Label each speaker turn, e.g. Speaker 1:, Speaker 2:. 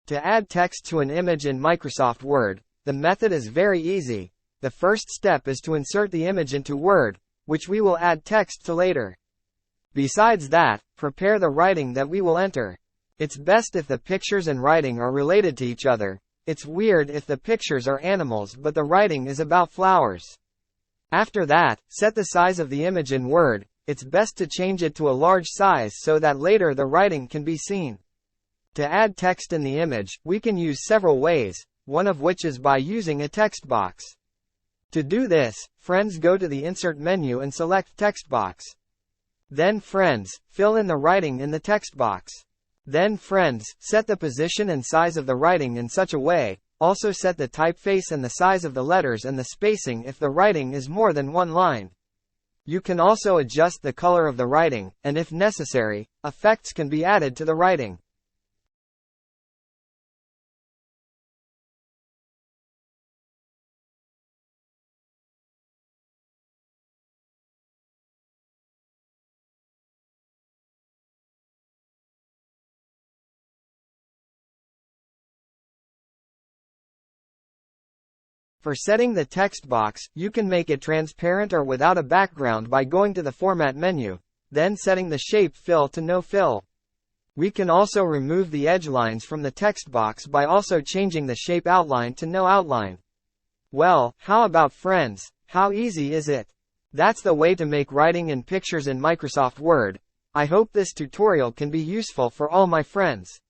Speaker 1: To add text to an image in Microsoft Word, the method is very easy. The first step is to insert the image into Word, which we will add text to later. Besides that, prepare the writing that we will enter. It's best if the pictures and writing are related to each other. It's weird if the pictures are animals but the writing is about flowers. After that, set the size of the image in Word. It's best to change it to a large size so that later the writing can be seen. To add text in the image, we can use several ways, one of which is by using a text box. To do this, friends, go to the Insert menu and select Text Box. Then friends, fill in the writing in the text box. Then friends, set the position and size of the writing in such a way. Also set the typeface and the size of the letters and the spacing if the writing is more than one line. You can also adjust the color of the writing, and if necessary, effects can be added to the writing. For setting the text box, you can make it transparent or without a background by going to the Format menu, then setting the shape fill to no fill. We can also remove the edge lines from the text box by also changing the shape outline to no outline. Well, how about friends? How easy is it? That's the way to make writing and pictures in Microsoft Word. I hope this tutorial can be useful for all my friends.